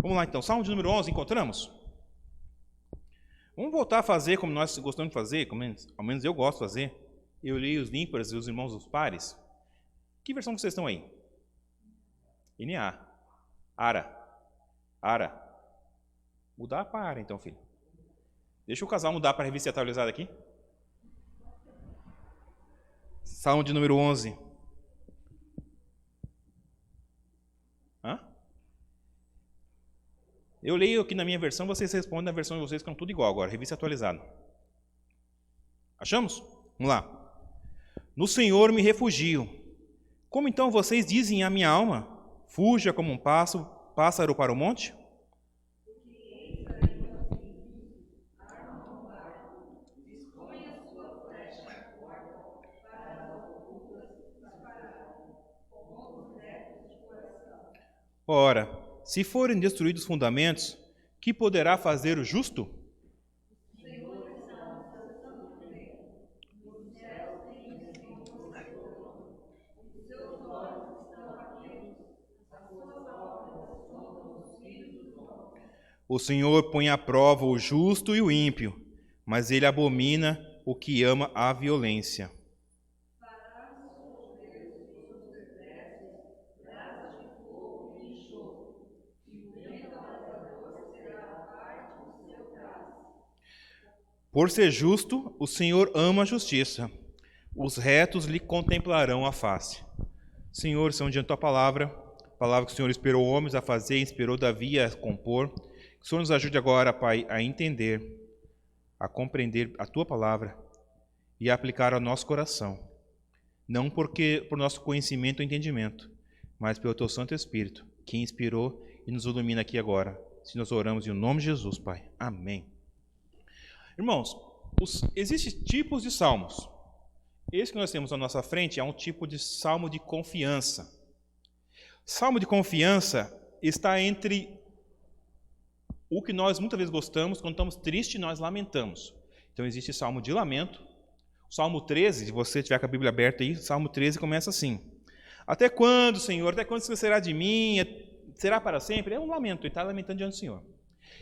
Vamos lá então, Salmo de número 11, encontramos? Vamos voltar a fazer como nós gostamos de fazer, ao menos eu gosto de fazer. Eu li os ímpares e os irmãos dos pares. Que versão vocês estão aí? NA. Ara. Mudar para Ara então, filho. Deixa o casal mudar para a revista atualizada aqui. Salmo de número 11. Eu leio aqui na minha versão, vocês respondem na versão de vocês, que estão tudo igual agora, revista atualizada. Achamos? Vamos lá. No Senhor me refugio. Como então vocês dizem à minha alma, fuja como um pássaro para o monte? Ora, se forem destruídos os fundamentos, que poderá fazer o justo? O Senhor põe à prova o justo e o ímpio, mas ele abomina o que ama a violência. Por ser justo, o Senhor ama a justiça. Os retos lhe contemplarão a face. Senhor, são diante da tua palavra que o Senhor inspirou homens a fazer, inspirou Davi a compor. Que o Senhor nos ajude agora, Pai, a entender, a compreender a tua palavra e a aplicar ao nosso coração. Não por nosso conhecimento ou entendimento, mas pelo teu Santo Espírito, que inspirou e nos ilumina aqui agora. Se nós oramos em nome de Jesus, Pai. Amém. Irmãos, existem tipos de salmos. Esse que nós temos à nossa frente é um tipo de salmo de confiança. Salmo de confiança está entre o que nós muitas vezes gostamos, quando estamos tristes, nós lamentamos. Então existe salmo de lamento. O Salmo 13, se você tiver com a Bíblia aberta aí, o Salmo 13 começa assim. Até quando, Senhor? Até quando você será de mim? Será para sempre? É um lamento, ele está lamentando diante do Senhor.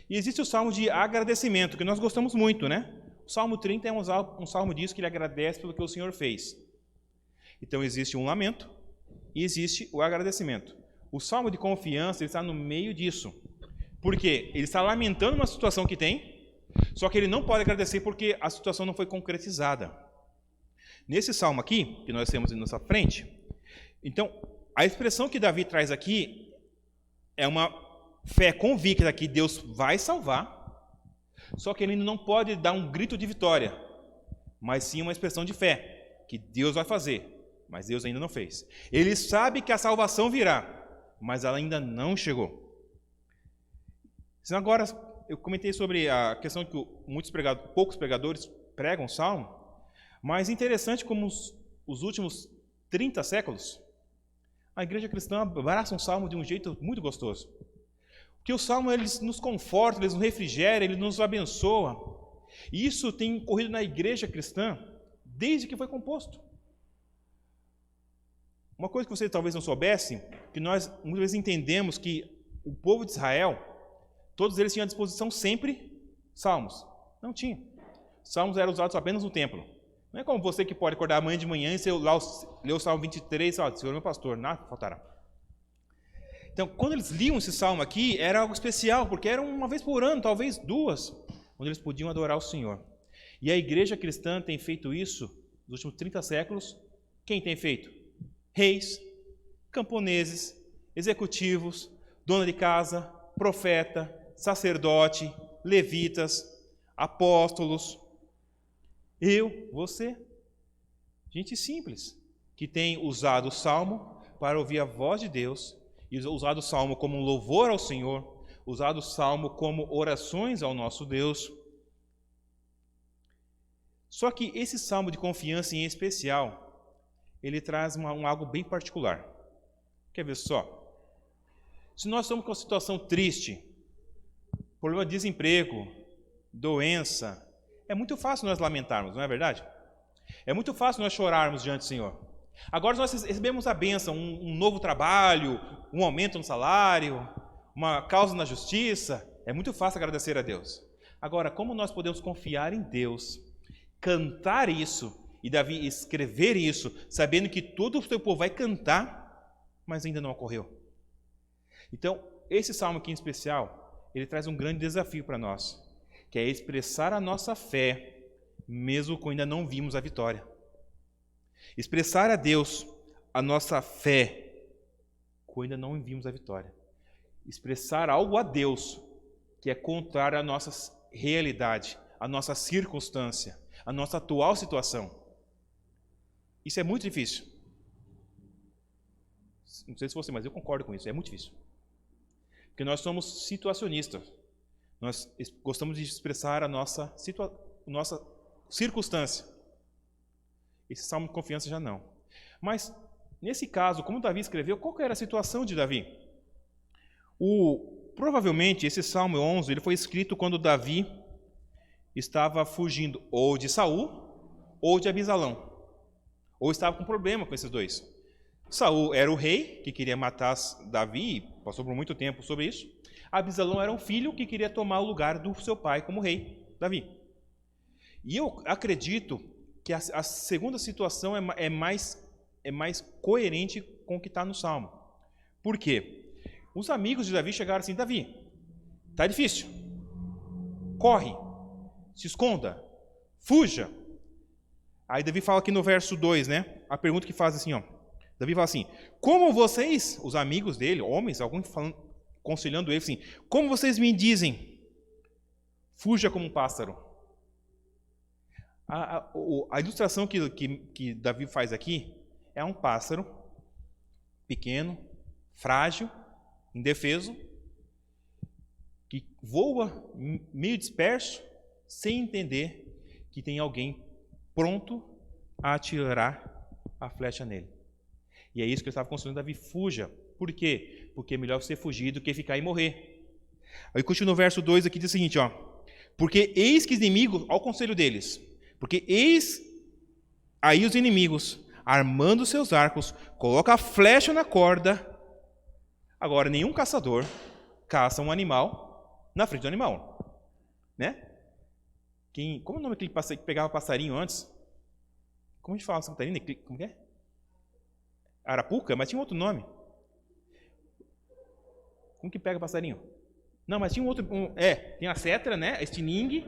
E existe o salmo de agradecimento, que nós gostamos muito, né? O Salmo 30 é um salmo disso, que ele agradece pelo que o Senhor fez. Então existe um lamento e existe o agradecimento. O salmo de confiança ele está no meio disso. Por quê? Ele está lamentando uma situação que tem, só que ele não pode agradecer porque a situação não foi concretizada. Nesse salmo aqui, que nós temos na nossa frente, então, a expressão que Davi traz aqui é uma fé convicta que Deus vai salvar, só que ele não pode dar um grito de vitória, mas sim uma expressão de fé, que Deus vai fazer, mas Deus ainda não fez. Ele sabe que a salvação virá, mas ela ainda não chegou. Agora, eu comentei sobre a questão de que poucos pregadores pregam o salmo, mas interessante como os últimos 30 séculos, a igreja cristã abraça um salmo de um jeito muito gostoso. Porque o salmo ele nos conforta, ele nos refrigera, ele nos abençoa. E isso tem ocorrido na igreja cristã desde que foi composto. Uma coisa que vocês talvez não soubessem, que nós muitas vezes entendemos que o povo de Israel, todos eles tinham à disposição sempre salmos. Não tinha. Salmos eram usados apenas no templo. Não é como você que pode acordar amanhã de manhã e ler o Salmo 23 e falar, Senhor, meu pastor, nada faltará. Então, quando eles liam esse salmo aqui, era algo especial, porque era uma vez por ano, talvez duas, onde eles podiam adorar o Senhor. E a igreja cristã tem feito isso nos últimos 30 séculos. Quem tem feito? Reis, camponeses, executivos, dona de casa, profeta, sacerdote, levitas, apóstolos, eu, você, gente simples, que tem usado o salmo para ouvir a voz de Deus, e usado o salmo como um louvor ao Senhor, usado o salmo como orações ao nosso Deus. Só que esse salmo de confiança em especial, ele traz algo bem particular. Quer ver só? Se nós estamos com uma situação triste, problema de desemprego, doença, é muito fácil nós lamentarmos, não é verdade? É muito fácil nós chorarmos diante do Senhor. Agora nós recebemos a bênção, um novo trabalho, um aumento no salário, uma causa na justiça, é muito fácil agradecer a Deus. Agora, como nós podemos confiar em Deus, cantar isso, e Davi escrever isso, sabendo que todo o seu povo vai cantar, mas ainda não ocorreu? Então, esse salmo aqui em especial, ele traz um grande desafio para nós, que é expressar a nossa fé, mesmo quando ainda não vimos a vitória. Expressar a Deus a nossa fé, quando ainda não vimos a vitória. Expressar algo a Deus que é contrário à nossa realidade, à nossa circunstância, à nossa atual situação. Isso é muito difícil. Não sei se você, mas eu concordo com isso, é muito difícil. Porque nós somos situacionistas. Nós gostamos de expressar a nossa circunstância. Esse salmo de confiança já não. Mas, nesse caso, como Davi escreveu, qual que era a situação de Davi? Provavelmente, esse Salmo 11 ele foi escrito quando Davi estava fugindo ou de Saul ou de Abisalão. Ou estava com problema com esses dois. Saul era o rei que queria matar Davi, passou por muito tempo sobre isso. Abisalão era um filho que queria tomar o lugar do seu pai como rei, Davi. E eu acredito que a segunda situação é mais coerente com o que está no Salmo. Por quê? Os amigos de Davi chegaram assim: Davi, está difícil, corre, se esconda, fuja. Aí Davi fala aqui no verso 2, né? A pergunta que faz assim, ó. Davi fala assim: como vocês, os amigos dele, homens, alguns falando, aconselhando ele assim, como vocês me dizem, fuja como um pássaro. A ilustração que Davi faz aqui é um pássaro pequeno, frágil, indefeso, que voa meio disperso, sem entender que tem alguém pronto a atirar a flecha nele. E é isso que eu estava conselhando Davi: fuja. Por quê? Porque é melhor você fugir do que ficar e morrer. Aí continua o verso 2 aqui, diz o seguinte, ó: porque eis que os inimigos, ao conselho deles, porque eis aí os inimigos, armando seus arcos, coloca a flecha na corda. Agora, nenhum caçador caça um animal na frente do animal, né? Como é o nome daquele passarinho que pegava passarinho antes? Como a gente fala Santa Catarina? Como é? Arapuca? Mas tinha outro nome. Como que pega passarinho? Não, mas tinha um outro. Tem a cetra, né? Estilingue.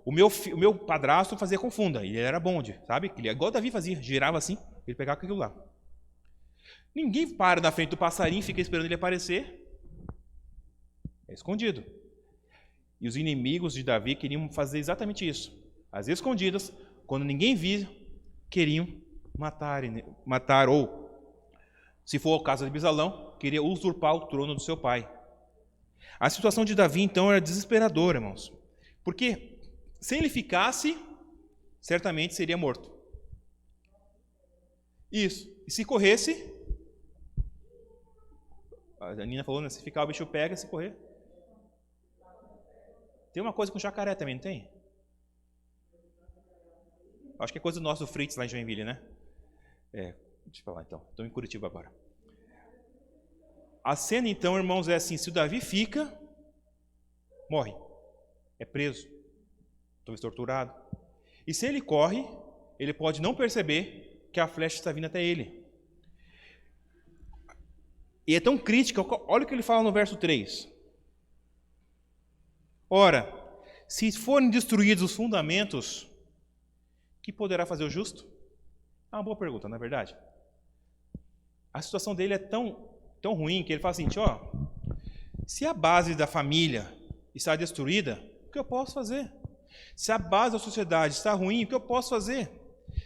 O meu padrasto fazia com funda. Ele era bonde, sabe? Ele, igual o Davi fazia, girava assim, ele pegava aquilo lá. Ninguém para na frente do passarinho e fica esperando ele aparecer. É escondido. E os inimigos de Davi queriam fazer exatamente isso. Às escondidas, quando ninguém via, queriam matar ou, se for o caso de Abisalão, queria usurpar o trono do seu pai. A situação de Davi, então, era desesperadora, irmãos. Porque se ele ficasse, certamente seria morto. Isso. E se corresse, a Nina falou, né? Se ficar o bicho pega, se correr. Tem uma coisa com jacaré também, não tem? Acho que é coisa do nosso Fritz lá em Joinville, né? Deixa eu falar então. Estou em Curitiba agora. A cena então, irmãos, é assim: se o Davi fica, morre. É preso. Talvez torturado. E se ele corre, ele pode não perceber que a flecha está vindo até ele. E é tão crítica, olha o que ele fala no verso 3. Ora, se forem destruídos os fundamentos, que poderá fazer o justo? É uma boa pergunta, não é verdade? A situação dele é tão ruim que ele fala assim, ó, se a base da família está destruída, o que eu posso fazer? Se a base da sociedade está ruim, o que eu posso fazer?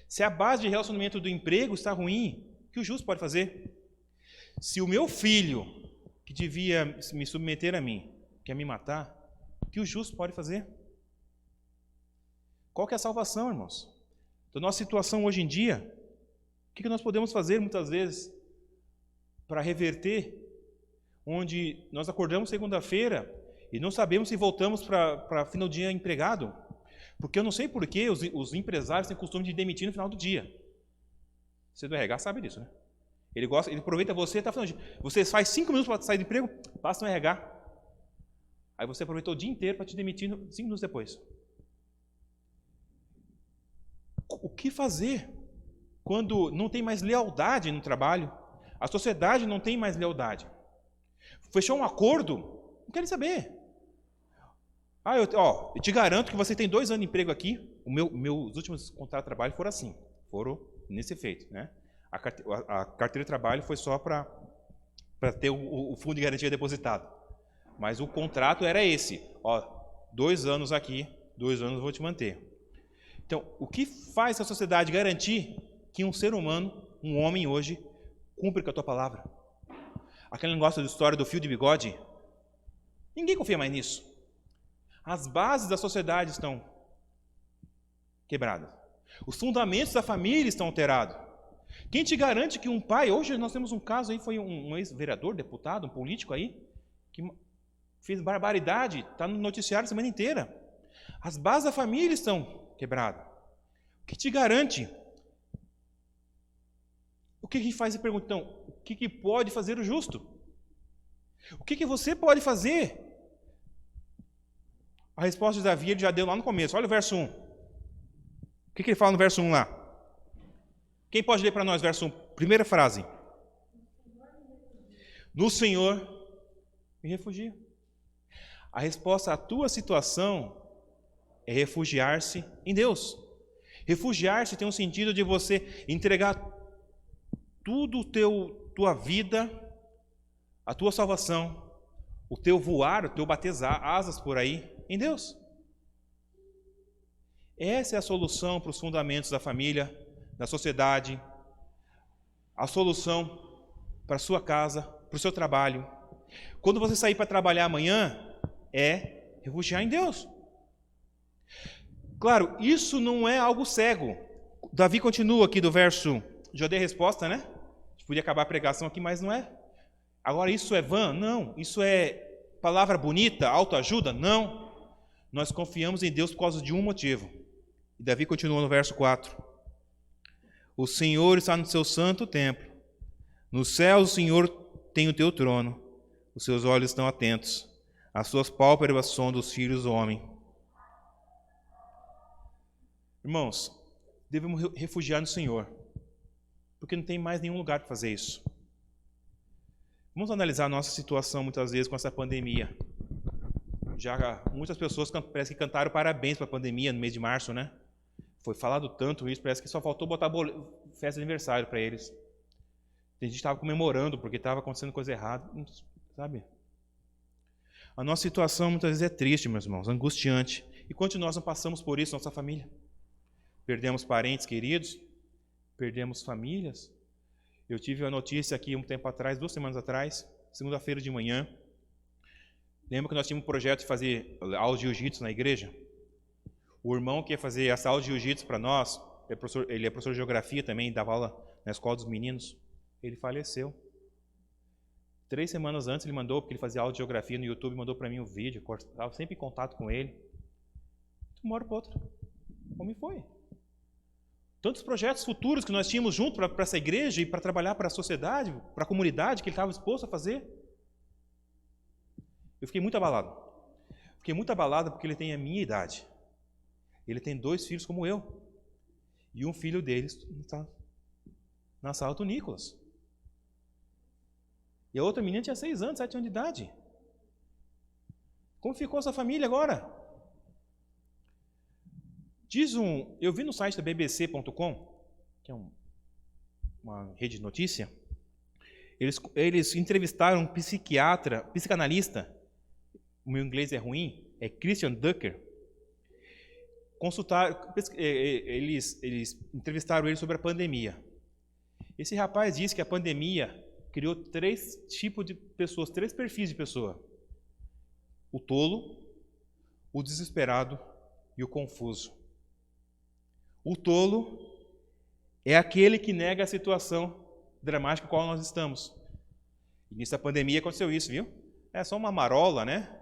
Se a base de relacionamento do emprego está ruim, o que o justo pode fazer? Se o meu filho, que devia me submeter a mim, quer me matar, o que o justo pode fazer? Qual que é a salvação, irmãos? Da nossa situação hoje em dia, o que nós podemos fazer muitas vezes para reverter, onde nós acordamos segunda-feira e não sabemos se voltamos para final do dia empregado? Porque eu não sei por que os empresários têm costume de demitir no final do dia. Você do RH sabe disso, né? Ele aproveita você, está falando, você faz 5 minutos para sair do emprego, passa no RH. Aí você aproveitou o dia inteiro para te demitir 5 minutos depois. O que fazer quando não tem mais lealdade no trabalho? A sociedade não tem mais lealdade. Fechou um acordo, não querem saber. Eu te garanto que você tem 2 anos de emprego aqui. Meus últimos contratos de trabalho foram nesse efeito, né? A carteira de trabalho foi só para ter o fundo de garantia depositado. Mas o contrato era esse. 2 anos aqui, 2 anos eu vou te manter. Então, o que faz a sociedade garantir que um ser humano, um homem hoje, cumpre com a tua palavra? Aquele negócio da história do fio de bigode, ninguém confia mais nisso. As bases da sociedade estão quebradas. Os fundamentos da família estão alterados. Quem te garante que um pai... Hoje nós temos um caso aí, foi um ex-vereador, deputado, um político aí, que fez barbaridade, está no noticiário a semana inteira. As bases da família estão quebradas. O que te garante? O que faz? Pergunta, então, o que pode fazer o justo? O que você pode fazer? A resposta de Davi ele já deu lá no começo. Olha o verso 1. O que ele fala no verso 1 lá? Quem pode ler para nós, verso 1? Primeira frase. No Senhor me refugio. A resposta à tua situação é refugiar-se em Deus. Refugiar-se tem um sentido de você entregar tudo tua vida, a tua salvação, o teu voar, o teu bater asas por aí, em Deus. Essa é a solução para os fundamentos da família, da sociedade, a solução para a sua casa, para o seu trabalho. Quando você sair para trabalhar amanhã, é refugiar em Deus. Claro, isso não é algo cego. Davi continua aqui do verso... Já dei a resposta, né? A gente podia acabar a pregação aqui, mas não é. Agora, isso é vã? Não. Isso é palavra bonita, autoajuda? Não. Nós confiamos em Deus por causa de um motivo. E Davi continua no verso 4. O Senhor está no seu santo templo. No céu o Senhor tem o teu trono. Os seus olhos estão atentos. As suas pálpebras sondam os filhos do homem. Irmãos, devemos refugiar no Senhor, porque não tem mais nenhum lugar para fazer isso. Vamos analisar a nossa situação muitas vezes com essa pandemia. Já muitas pessoas parece que cantaram parabéns para a pandemia no mês de março, né? Foi falado tanto isso, parece que só faltou botar festa de aniversário para eles. A gente estava comemorando porque estava acontecendo coisa errada, sabe? A nossa situação muitas vezes é triste, meus irmãos, angustiante. E quanto nós não passamos por isso, nossa família? Perdemos parentes queridos, perdemos famílias. Eu tive uma notícia aqui um tempo atrás, 2 semanas atrás, segunda-feira de manhã. Lembra que nós tínhamos um projeto de fazer aula de jiu-jitsu na igreja? O irmão que ia fazer essa aula de jiu-jitsu para nós, ele é professor de geografia também, dava aula na escola dos meninos, ele faleceu. 3 semanas antes ele mandou, porque ele fazia aula de geografia no YouTube, mandou para mim um vídeo, eu estava sempre em contato com ele. De uma hora para outra, como foi? Tantos projetos futuros que nós tínhamos junto para essa igreja e para trabalhar para a sociedade, para a comunidade que ele estava disposto a fazer. Eu fiquei muito abalado. Fiquei muito abalado porque ele tem a minha idade. Ele tem 2 filhos como eu. E um filho deles está na sala do Nicolas. E a outra menina tinha 6 anos, 7 anos de idade. Como ficou essa família agora? Eu vi no site da bbc.com, que é uma rede de notícia, eles entrevistaram um psicanalista, o meu inglês é ruim, é Christian Ducker. Eles entrevistaram ele sobre a pandemia. Esse rapaz disse que a pandemia criou 3 tipos de pessoas, 3 perfis de pessoa. O tolo, o desesperado e o confuso. O tolo é aquele que nega a situação dramática com a qual nós estamos. E nessa pandemia aconteceu isso, viu? É só uma marola, né?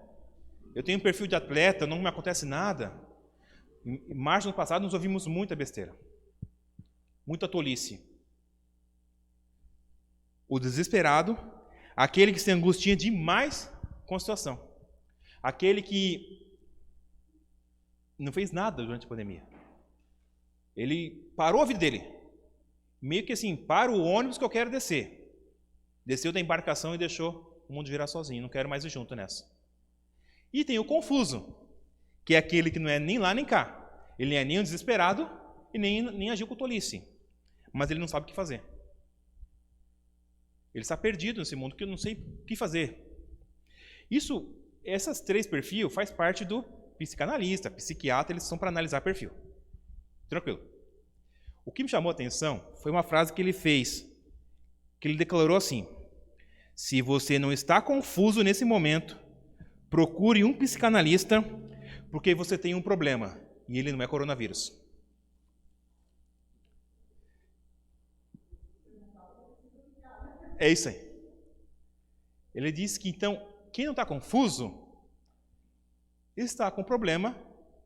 Eu tenho um perfil de atleta, não me acontece nada. Em março do ano passado nós ouvimos muita besteira. Muita tolice. o desesperado, aquele que se angustia demais com a situação, aquele que não fez nada durante a pandemia. Ele parou a vida dele, meio que assim, para o ônibus que eu quero descer. Desceu da embarcação e deixou o mundo virar sozinho, não quero mais ir junto nessa. E tem o confuso, que é aquele que não é nem lá nem cá. Ele não é nem um desesperado e nem agiu com tolice, mas ele não sabe o que fazer. Ele está perdido nesse mundo que eu não sei o que fazer. Essas três perfis faz parte do psicanalista, psiquiatra, eles são para analisar perfil. Tranquilo. O que me chamou a atenção foi uma frase que ele fez, que ele declarou assim: se você não está confuso nesse momento, procure um psicanalista, porque você tem um problema, e ele não é coronavírus. É isso aí. Ele disse que, então, quem não está confuso, está com um problema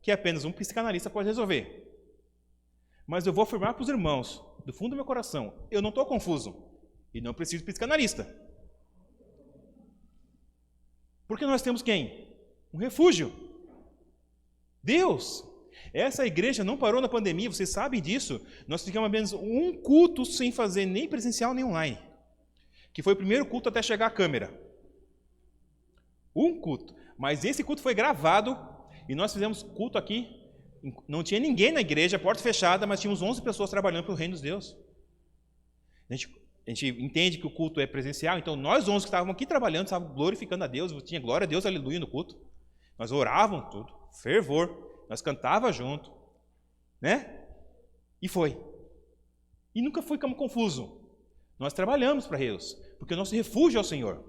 que apenas um psicanalista pode resolver. Mas eu vou afirmar para os irmãos, do fundo do meu coração, eu não estou confuso e não preciso de psicanalista. Porque nós temos quem? Um refúgio. Deus. Essa igreja não parou na pandemia, vocês sabem disso. Nós ficamos apenas um culto sem fazer nem presencial nem online. Que foi o primeiro culto até chegar a câmera. Um culto. Mas esse culto foi gravado e nós fizemos culto aqui. Não tinha ninguém na igreja, porta fechada, mas tínhamos 11 pessoas trabalhando para o reino de Deus. A gente entende que o culto é presencial, então nós 11 que estávamos aqui trabalhando, estávamos glorificando a Deus, tinha glória a Deus, aleluia no culto. Nós orávamos tudo, fervor, nós cantávamos junto, né? E foi. E nunca ficamos confusos. Nós trabalhamos para Deus, porque o nosso refúgio é o Senhor.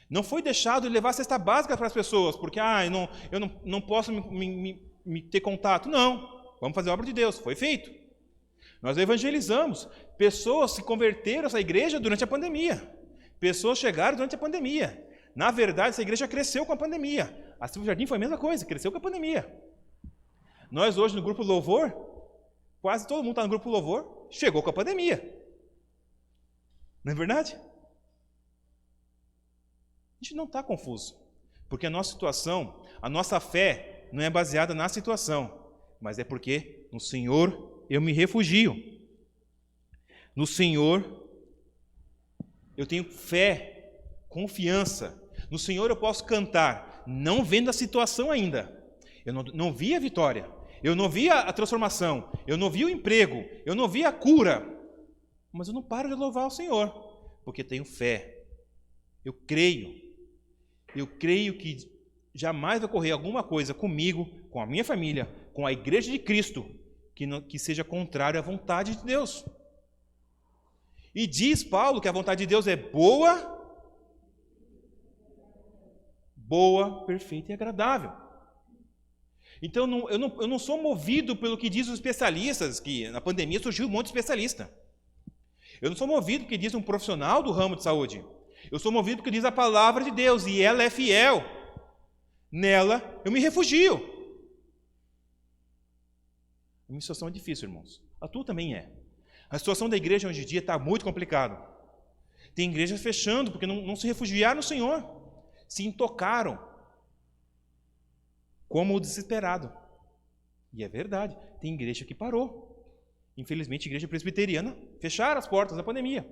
Não foi deixado de levar a cesta básica para as pessoas, porque eu não posso me ter contato. Não, vamos fazer a obra de Deus. Foi feito. Nós evangelizamos. Pessoas se converteram a essa igreja durante a pandemia. Pessoas chegaram durante a pandemia. Na verdade, essa igreja cresceu com a pandemia. A Silva Jardim foi a mesma coisa, cresceu com a pandemia. Nós hoje no grupo Louvor, quase todo mundo está no grupo Louvor, chegou com a pandemia. Não é verdade? A gente não está confuso, porque a nossa situação, a nossa fé não é baseada na situação, mas é porque no Senhor eu me refugio. No Senhor eu tenho fé, confiança. No Senhor eu posso cantar, não vendo a situação ainda. Eu não vi a vitória, eu não vi a transformação, eu não vi o emprego, eu não vi a cura, mas eu não paro de louvar o Senhor, porque tenho fé. Eu creio que jamais vai ocorrer alguma coisa comigo, com a minha família, com a igreja de Cristo, que seja contrário à vontade de Deus. E diz Paulo que a vontade de Deus é boa, perfeita e agradável. Então eu não sou movido pelo que dizem os especialistas, que na pandemia surgiu um monte de especialista. Eu não sou movido pelo que diz um profissional do ramo de saúde. Eu sou movido porque diz a palavra de Deus, e ela é fiel. Nela eu me refugio. A minha situação é difícil, irmãos. A tua também é. A situação da igreja hoje em dia está muito complicada. Tem igrejas fechando porque não se refugiaram no Senhor. Se intocaram como o desesperado. E é verdade, tem igreja que parou. Infelizmente, a igreja presbiteriana fecharam as portas da pandemia.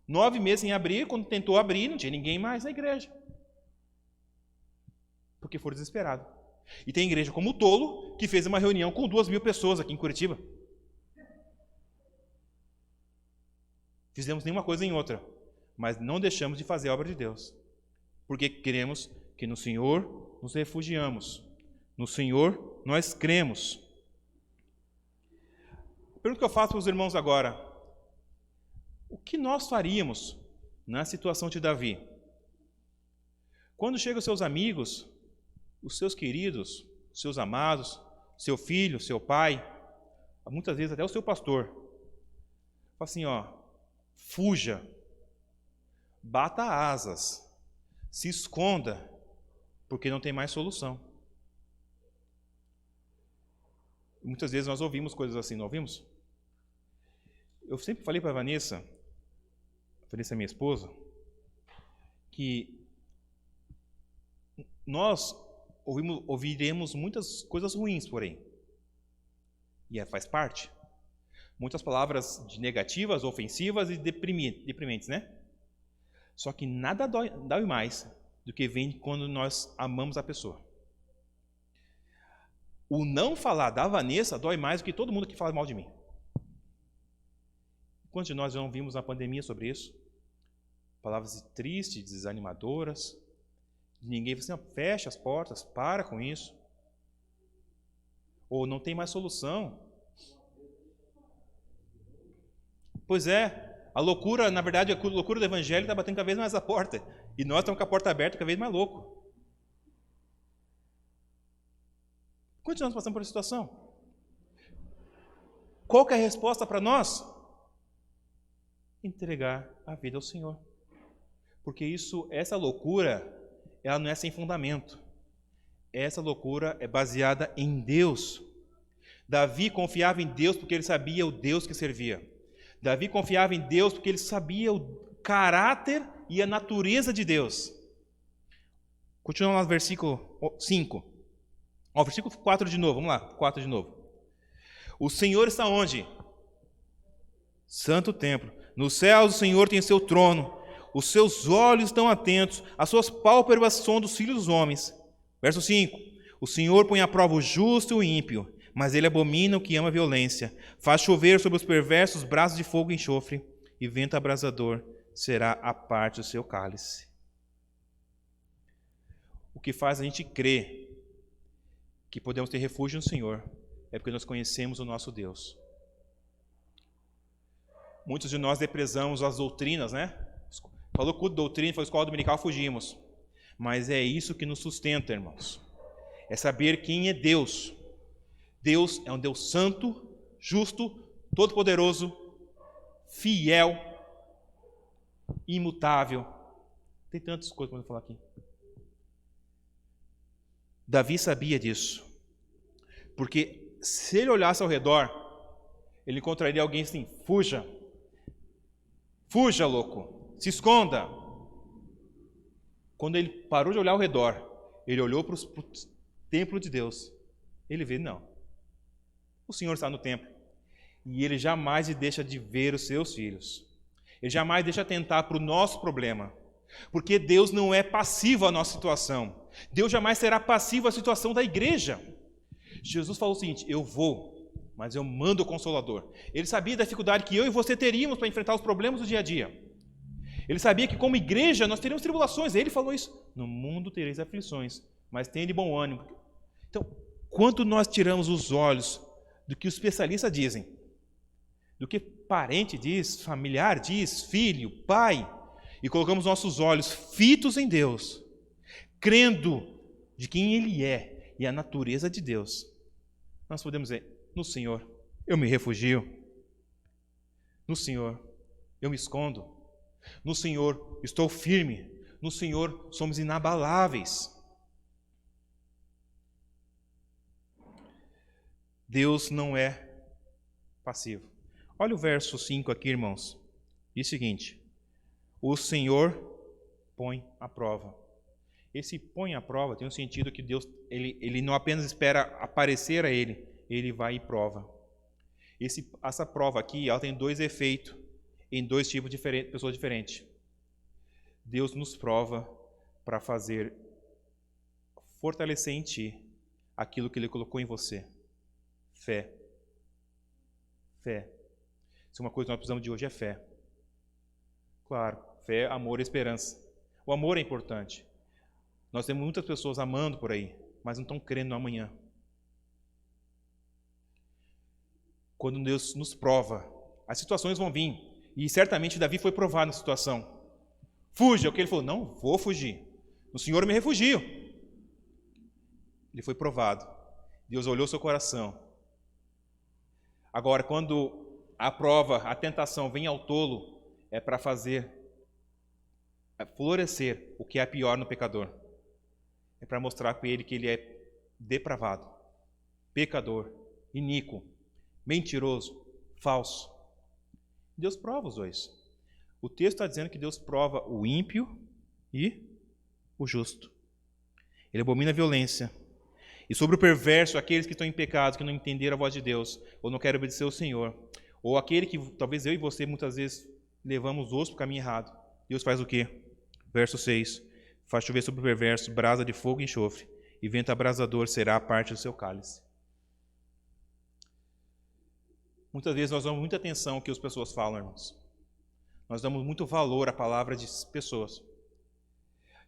9 meses sem abrir, quando tentou abrir, não tinha ninguém mais na igreja. Porque foram desesperados. E tem igreja como o Tolo, que fez uma reunião com 2.000 pessoas aqui em Curitiba. Fizemos nenhuma coisa em outra, mas não deixamos de fazer a obra de Deus. Porque queremos que no Senhor nos refugiamos. No Senhor nós cremos. A pergunta que eu faço para os irmãos agora: o que nós faríamos na situação de Davi? Quando chegam os seus amigos, os seus queridos, os seus amados, seu filho, seu pai, muitas vezes até o seu pastor, fala assim, fuja, bata asas, se esconda, porque não tem mais solução. Muitas vezes nós ouvimos coisas assim, não ouvimos? Eu sempre falei para a Vanessa, falei isso à minha esposa, que nós ouviremos muitas coisas ruins, porém, e faz parte. Muitas palavras negativas, ofensivas e deprimentes, né? Só que nada dói mais do que vem quando nós amamos a pessoa. O não falar da Vanessa dói mais do que todo mundo que fala mal de mim. Quantos de nós já não vimos na pandemia sobre isso? Palavras tristes, desanimadoras. Ninguém fala assim, fecha as portas, para com isso. Ou não tem mais solução. Pois é, a loucura, na verdade, a loucura do evangelho está batendo cada vez mais a porta. E nós estamos com a porta aberta cada vez mais louco. Quantos de nós passamos por essa situação? Qual que é a resposta para nós? Entregar a vida ao Senhor. Porque essa loucura, ela não é sem fundamento. Essa loucura é baseada em Deus. Davi confiava em Deus porque ele sabia o Deus que servia. Davi confiava em Deus porque ele sabia o caráter e a natureza de Deus. Continuando no versículo 5. Versículo 4 de novo, vamos lá, 4 de novo. O Senhor está onde? Santo templo. No céu o Senhor tem seu trono. Os seus olhos estão atentos. As suas pálpebras são dos filhos dos homens. Verso 5. O Senhor põe à prova o justo e o ímpio, mas ele abomina o que ama a violência. Faz chover sobre os perversos braços de fogo e enxofre, e vento abrasador será a parte do seu cálice. O que faz a gente crer que podemos ter refúgio no Senhor é porque nós conhecemos o nosso Deus. Muitos de nós desprezamos as doutrinas, né? Falou culto de doutrina, falou escola dominical, fugimos. Mas é isso que nos sustenta, irmãos. É saber quem é Deus. Deus é um Deus santo, justo, todo-poderoso, fiel, imutável. Tem tantas coisas para eu falar aqui. Davi sabia disso. Porque se ele olhasse ao redor, ele encontraria alguém assim, fuja. Fuja, louco. Se esconda. Quando ele parou de olhar ao redor, ele olhou para o templo de Deus. Ele vê, não. O Senhor está no templo. E ele jamais deixa de ver os seus filhos. Ele jamais deixa atentar para o nosso problema. Porque Deus não é passivo à nossa situação. Deus jamais será passivo à situação da igreja. Jesus falou o seguinte, eu vou, mas eu mando o Consolador. Ele sabia da dificuldade que eu e você teríamos para enfrentar os problemas do dia a dia. Ele sabia que como igreja nós teríamos tribulações. Ele falou isso, no mundo tereis aflições, mas tenha de bom ânimo. Então, quando nós tiramos os olhos do que os especialistas dizem, do que parente diz, familiar diz, filho, pai, e colocamos nossos olhos fitos em Deus, crendo de quem Ele é e a natureza de Deus, nós podemos dizer, no Senhor eu me refugio, no Senhor eu me escondo, no Senhor estou firme, no Senhor somos inabaláveis. Deus não é passivo. Olha o verso 5 aqui, irmãos. Diz o seguinte, o Senhor põe à prova. Esse põe à prova tem um sentido que Deus, ele não apenas espera aparecer a ele vai e prova. Essa prova aqui, ela tem dois efeitos em dois tipos de pessoas diferentes. Deus nos prova para fortalecer em ti aquilo que Ele colocou em você. Fé. Fé. Se uma coisa que nós precisamos de hoje é fé. Claro, fé, amor e esperança. O amor é importante. Nós temos muitas pessoas amando por aí, mas não estão crendo no amanhã. Quando Deus nos prova, as situações vão vir. E certamente Davi foi provado na situação. Fuja, é o que ele falou, não vou fugir. No Senhor eu me refugio. Ele foi provado. Deus olhou seu coração. Agora, quando a prova, a tentação vem ao tolo, é para fazer florescer o que é pior no pecador. É para mostrar para ele que ele é depravado, pecador, iníquo, mentiroso, falso. Deus prova os dois. O texto está dizendo que Deus prova o ímpio e o justo. Ele abomina a violência. E sobre o perverso, aqueles que estão em pecado, que não entenderam a voz de Deus, ou não querem obedecer ao Senhor, ou aquele que talvez eu e você muitas vezes levamos os para o caminho errado. Deus faz o quê? Verso 6. Faz chover sobre o perverso brasa de fogo e enxofre, e vento abrasador será a parte do seu cálice. Muitas vezes nós damos muita atenção ao que as pessoas falam, irmãos. Nós damos muito valor à palavra de pessoas.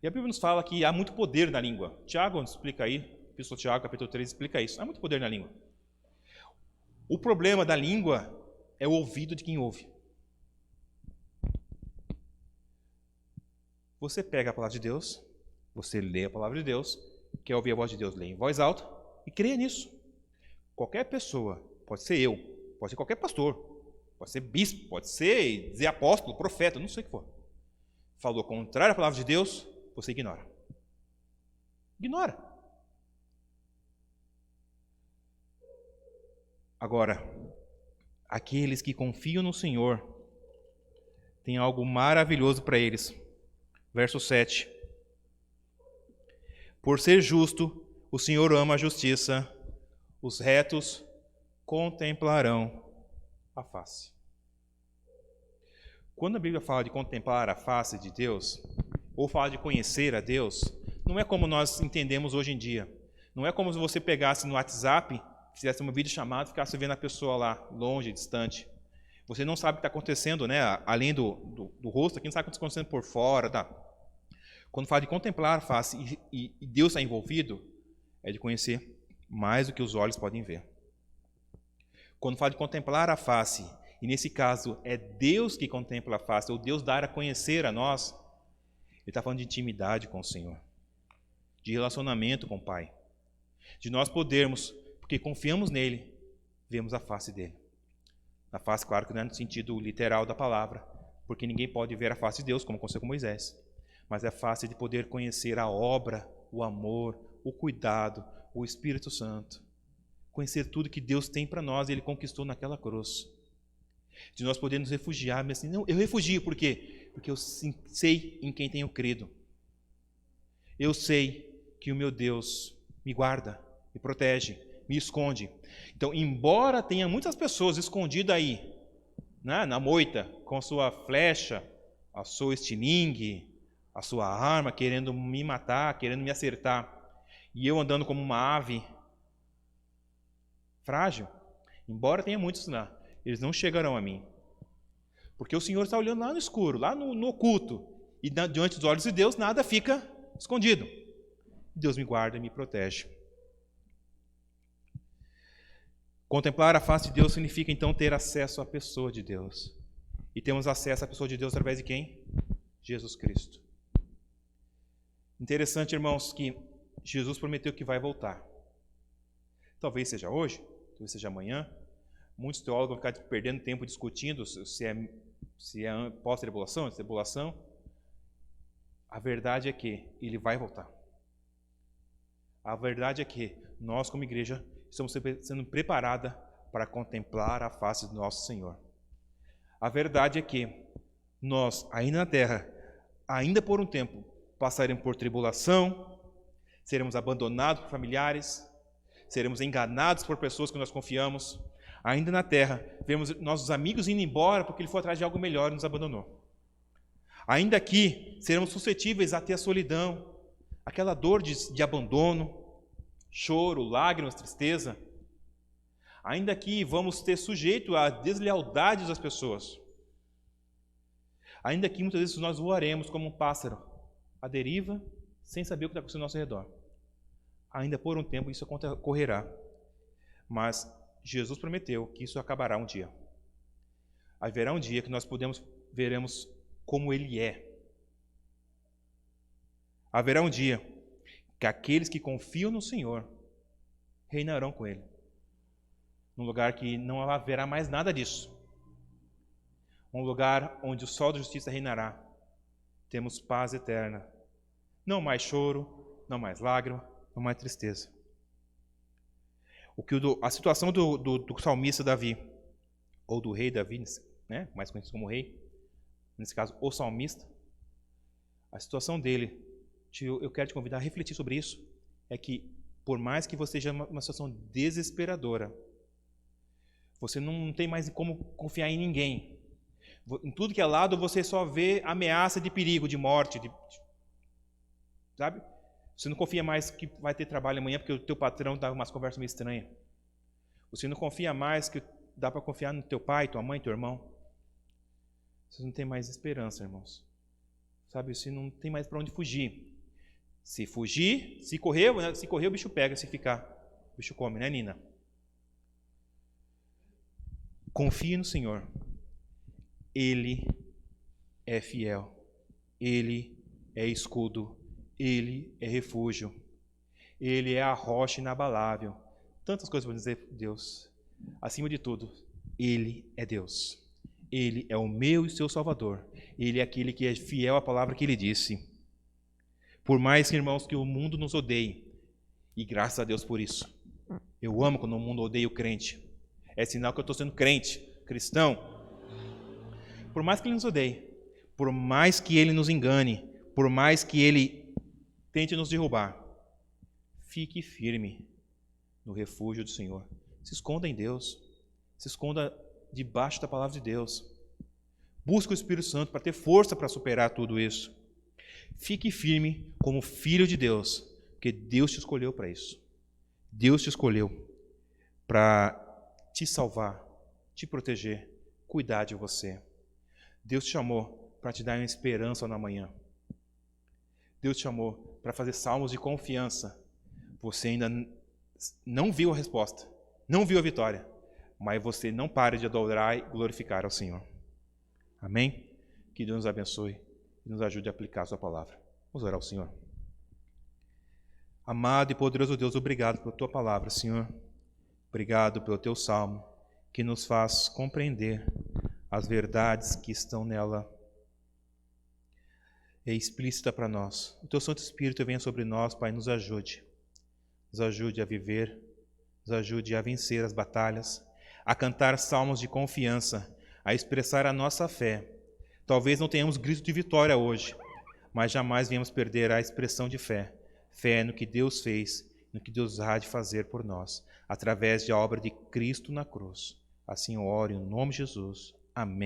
E a Bíblia nos fala que há muito poder na língua. Tiago nos explica aí, Epístola de Tiago, capítulo 3, explica isso. Há muito poder na língua. O problema da língua é o ouvido de quem ouve. Você pega a palavra de Deus, você lê a palavra de Deus, quer ouvir a voz de Deus, lê em voz alta e creia nisso. Qualquer pessoa, pode ser eu, pode ser qualquer pastor, pode ser bispo, pode ser dizer apóstolo, profeta, não sei o que for. Falou contrário à palavra de Deus, você ignora. Ignora. Agora, aqueles que confiam no Senhor, tem algo maravilhoso para eles. Verso 7. Por ser justo, o Senhor ama a justiça, os retos contemplarão a face. Quando a Bíblia fala de contemplar a face de Deus, ou fala de conhecer a Deus, não é como nós entendemos hoje em dia. Não é como se você pegasse no WhatsApp, fizesse uma videochamada e ficasse vendo a pessoa lá, longe, distante. Você não sabe o que está acontecendo, né? Além do rosto, aqui não sabe o que está acontecendo por fora. Tá? Quando fala de contemplar a face e Deus está envolvido, é de conhecer mais do que os olhos podem ver. Quando fala de contemplar a face, e nesse caso é Deus que contempla a face, ou Deus dar a conhecer a nós, Ele está falando de intimidade com o Senhor, de relacionamento com o Pai, de nós podermos, porque confiamos nele, vemos a face dele. A face, claro que não é no sentido literal da palavra, porque ninguém pode ver a face de Deus, como aconteceu com Moisés, mas é a face de poder conhecer a obra, o amor, o cuidado, o Espírito Santo, conhecer tudo que Deus tem para nós e Ele conquistou naquela cruz. De nós podermos refugiar, mas assim, não, eu refugio, por quê? Porque eu sei em quem tenho crido. Eu sei que o meu Deus me guarda, me protege, me esconde. Então, embora tenha muitas pessoas escondidas aí, né, na moita, com a sua flecha, a sua estilingue, a sua arma, querendo me matar, querendo me acertar, e eu andando como uma ave frágil, embora tenha muitos lá, eles não chegarão a mim. Porque o Senhor está olhando lá no escuro, lá no oculto, e diante dos olhos de Deus nada fica escondido. Deus me guarda e me protege. Contemplar a face de Deus significa então ter acesso à pessoa de Deus. E temos acesso à pessoa de Deus através de quem? Jesus Cristo. Interessante, irmãos, que Jesus prometeu que vai voltar. Talvez seja hoje, talvez seja amanhã. Muitos teólogos vão ficar perdendo tempo discutindo se é pós-tribulação, se é tribulação. A verdade é que Ele vai voltar. A verdade é que nós, como igreja, estamos sendo preparados para contemplar a face do nosso Senhor. A verdade é que nós, ainda na terra, ainda por um tempo, passaremos por tribulação, seremos abandonados por familiares, seremos enganados por pessoas que nós confiamos. Ainda na terra, vemos nossos amigos indo embora porque ele foi atrás de algo melhor e nos abandonou. Ainda aqui, seremos suscetíveis a ter a solidão, aquela dor de abandono, choro, lágrimas, tristeza. Ainda aqui, vamos ter sujeito à deslealdade das pessoas. Ainda aqui, muitas vezes, nós voaremos como um pássaro, à deriva, sem saber o que está acontecendo ao nosso redor. Ainda por um tempo isso ocorrerá. Mas Jesus prometeu que isso acabará um dia. Haverá um dia que nós veremos como Ele é. Haverá um dia que aqueles que confiam no Senhor reinarão com Ele. Num lugar que não haverá mais nada disso. Um lugar onde o sol da justiça reinará. Temos paz eterna. Não mais choro, não mais lágrima, não mais tristeza. A situação do salmista Davi, ou do rei Davi, né, mais conhecido como rei, nesse caso, o salmista, a situação dele, eu quero te convidar a refletir sobre isso, é que por mais que você esteja numa situação desesperadora, você não tem mais como confiar em ninguém. Em tudo que é lado, você só vê ameaça de perigo, de morte, sabe? Você não confia mais que vai ter trabalho amanhã porque o teu patrão dá umas conversas meio estranhas. Você não confia mais que dá para confiar no teu pai, tua mãe, teu irmão. Você não tem mais esperança, irmãos. Sabe, você não tem mais para onde fugir. Se fugir, se correr o bicho pega, se ficar, o bicho come, né, Nina? Confie no Senhor. Ele é fiel. Ele é escudo. Ele é refúgio. Ele é a rocha inabalável. Tantas coisas para dizer Deus. Acima de tudo, Ele é Deus. Ele é o meu e seu Salvador. Ele é aquele que é fiel à palavra que Ele disse. Por mais, irmãos, que o mundo nos odeie, e graças a Deus por isso. Eu amo quando o mundo odeia o crente. É sinal que eu estou sendo crente, cristão. Por mais que ele nos odeie, por mais que ele nos engane, por mais que ele tente nos derrubar, fique firme no refúgio do Senhor. Se esconda em Deus. Se esconda debaixo da palavra de Deus. Busque o Espírito Santo para ter força para superar tudo isso. Fique firme como filho de Deus, porque Deus te escolheu para isso. Deus te escolheu para te salvar, te proteger, cuidar de você. Deus te chamou para te dar uma esperança na manhã. Deus te chamou para fazer salmos de confiança. Você ainda não viu a resposta, não viu a vitória, mas você não pare de adorar e glorificar ao Senhor. Amém? Que Deus nos abençoe e nos ajude a aplicar a sua palavra. Vamos orar ao Senhor. Amado e poderoso Deus, obrigado pela tua palavra, Senhor. Obrigado pelo teu salmo, que nos faz compreender as verdades que estão nela. É explícita para nós. O teu Santo Espírito venha sobre nós, Pai, nos ajude. Nos ajude a viver, nos ajude a vencer as batalhas, a cantar salmos de confiança, a expressar a nossa fé. Talvez não tenhamos grito de vitória hoje, mas jamais venhamos perder a expressão de fé. Fé no que Deus fez, no que Deus há de fazer por nós, através da obra de Cristo na cruz. Assim eu oro em nome de Jesus. Amém.